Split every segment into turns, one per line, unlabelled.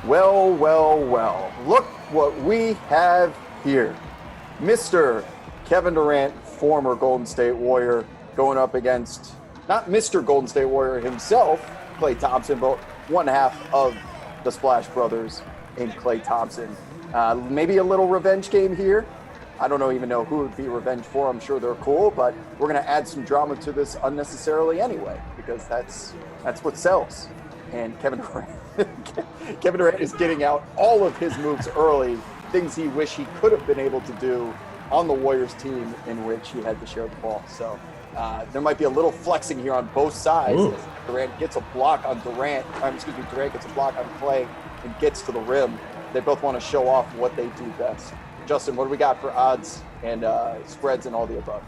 Well, well, well. Look what we have here. Mr. Kevin Durant, former Golden State Warrior, going up against not Mr. Golden State Warrior himself, Klay Thompson, but one half of the Splash Brothers in Klay Thompson. Maybe a little revenge game here. I don't even know who it would be revenge for. I'm sure they're cool, but we're going to add some drama to this unnecessarily anyway, because that's what sells. And Kevin Durant is getting out all of his moves early, things he wished he could have been able to do on the Warriors team in which he had to share the ball. So there might be a little flexing here on both sides. Durant gets a block on Durant gets a block on Klay and gets to the rim. They both want to show off what they do best. Justin, what do we got for odds and spreads and all the above?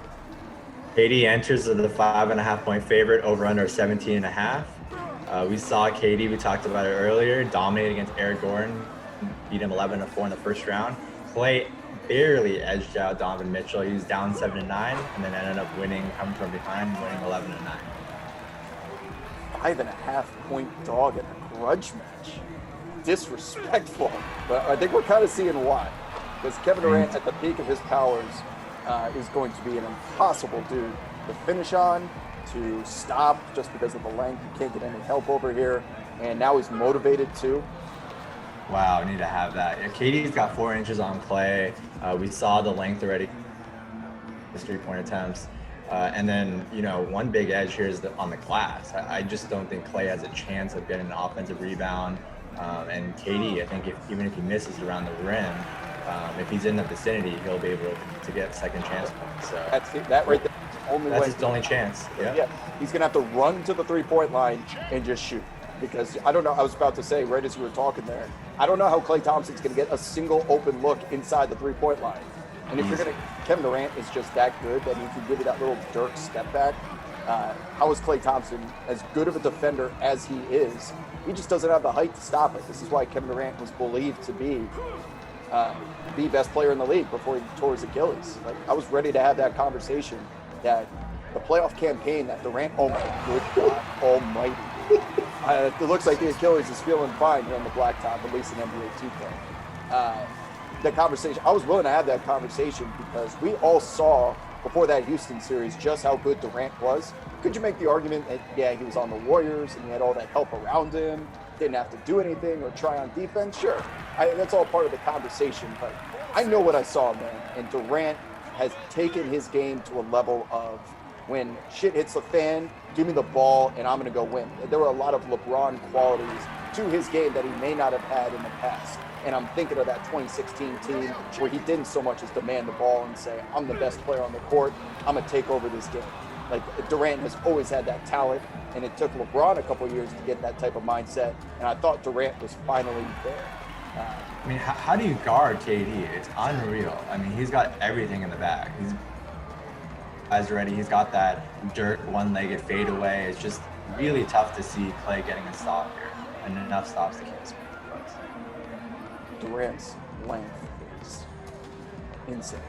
KD enters as the 5.5 point favorite, over under 17.5. We saw KD, we talked about it earlier, dominate against Eric Gordon, beat him 11-4 in the first round. Klay barely edged out Donovan Mitchell. He was down 7-9 and then ended up winning, coming from behind, winning 11-9.
5.5 point dog in a grudge match. Disrespectful. But I think we're kind of seeing why. Because Kevin Durant, at the peak of his powers, is going to be an impossible dude to finish on, to stop just because of the length. You can't get any help over here. And now he's motivated too.
Wow, we need to have that. Yeah, KD's got 4 inches on Klay. We saw the length already, his 3-point attempts. And then, one big edge here is on the glass. I just don't think Klay has a chance of getting an offensive rebound. And KD, I think even if he misses around the rim, if he's in the vicinity, he'll be able to get second chance points. So
that right there.
That's his only chance. Yeah.
He's going to have to run to the 3-point line and just shoot. Because I don't know, I was about to say, right as you were talking there, I don't know how Klay Thompson's going to get a single open look inside the 3-point line. And if you're going to, Kevin Durant is just that good that he can give you that little Dirk step back. How is Klay Thompson as good of a defender as he is? He just doesn't have the height to stop it. This is why Kevin Durant was believed to be the best player in the league before he tore his Achilles. Like, I was ready to have that conversation that the playoff campaign that Durant, oh my good God almighty. It looks like the Achilles is feeling fine here on the blacktop, at least in NBA 2K. The conversation, I was willing to have that conversation because we all saw before that Houston series just how good Durant was. Could you make the argument that, yeah, he was on the Warriors and he had all that help around him, didn't have to do anything or try on defense? Sure, that's all part of the conversation, but I know what I saw, man, and Durant has taken his game to a level of when shit hits the fan, give me the ball and I'm going to go win. There were a lot of LeBron qualities to his game that he may not have had in the past. And I'm thinking of that 2016 team where he didn't so much as demand the ball and say, I'm the best player on the court, I'm going to take over this game. Like, Durant has always had that talent, and it took LeBron a couple of years to get that type of mindset, and I thought Durant was finally there.
I mean, how do you guard KD? It's unreal. I mean, he's got everything in the bag. He's ready. He's got that Dirk one-legged fadeaway. It's just really tough to see Klay getting a stop here, and enough stops to keep his points.
Durant's length is insane.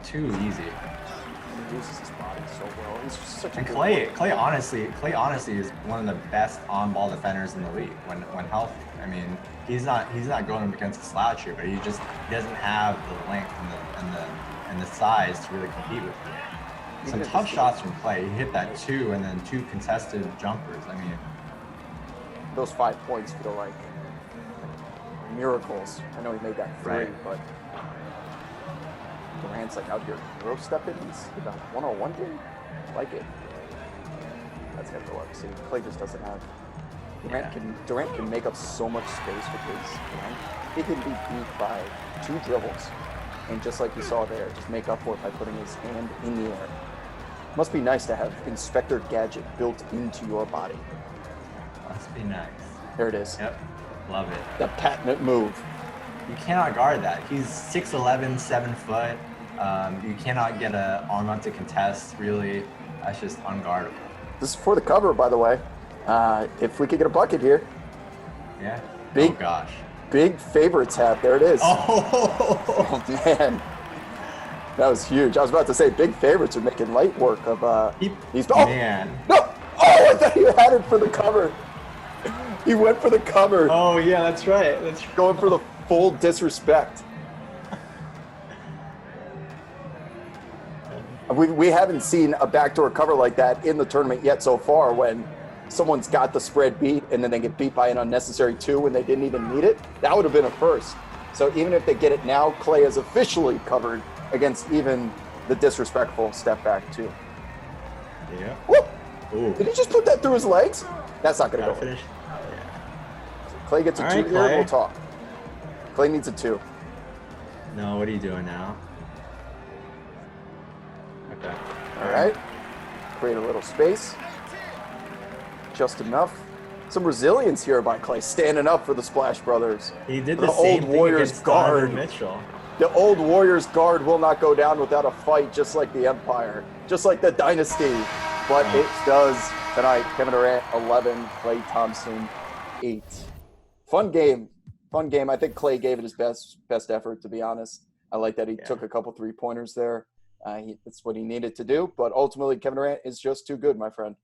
Too easy.
He uses his body so well. He's just such a
and
good
Klay honestly is one of the best on-ball defenders in the league when healthy. I mean, he's not going up against a slouch here, but he doesn't have the length and the size to really compete with him. Some tough shots from Klay. He hit that 2 and then 2 contested jumpers. I mean,
those 5 points feel like miracles. I know he made that 3,
right.
But Durant's like out here hero stepping. He's got 101 game. I like it. That's gotta go up. See, Klay just doesn't have. Durant can make up so much space with his length. He can be beat by 2 dribbles, and just like you saw there, just make up for it by putting his hand in the air. Must be nice to have Inspector Gadget built into your body.
Must be nice.
There it is.
Yep, love it.
The patented move.
You cannot guard that. He's 6'11", 7 foot. You cannot get an arm up to contest, really. That's just unguardable.
This is for the cover, by the way. If we could get a bucket here.
Yeah.
Big,
oh, gosh.
Big favorites hat. There it is.
Oh,
man. That was huge. I was about to say, big favorites are making light work of these. Oh,
man.
No. Oh, I thought you had it for the cover. He went for the cover.
Oh, yeah, that's right. That's right.
Going for the full disrespect. We haven't seen a backdoor cover like that in the tournament yet so far, when someone's got the spread beat and then they get beat by an unnecessary 2 when they didn't even need it. That would have been a first. So even if they get it now, Klay is officially covered against even the disrespectful step back 2.
Yeah.
Whoop!
Ooh.
Did he just put that through his legs? That's not going to
Gotta
go.
finish. Yeah.
Klay gets a
All
2
right,
here,
Klay.
we'll talk. Klay needs a 2.
No, what are you doing now? Okay.
All right. Create a little space. Just enough. Some resilience here by Klay, standing up for the Splash Brothers.
He did
The
the same
old
thing
Warriors
against
guard.
Donovan Mitchell.
The old Warriors guard will not go down without a fight, just like the Empire, just like the Dynasty. But it does tonight. Kevin Durant, 11. Klay Thompson, 8. Fun game. Fun game. I think Klay gave it his best effort, to be honest. I like that he took a couple three-pointers there. That's what he needed to do. But ultimately, Kevin Durant is just too good, my friend.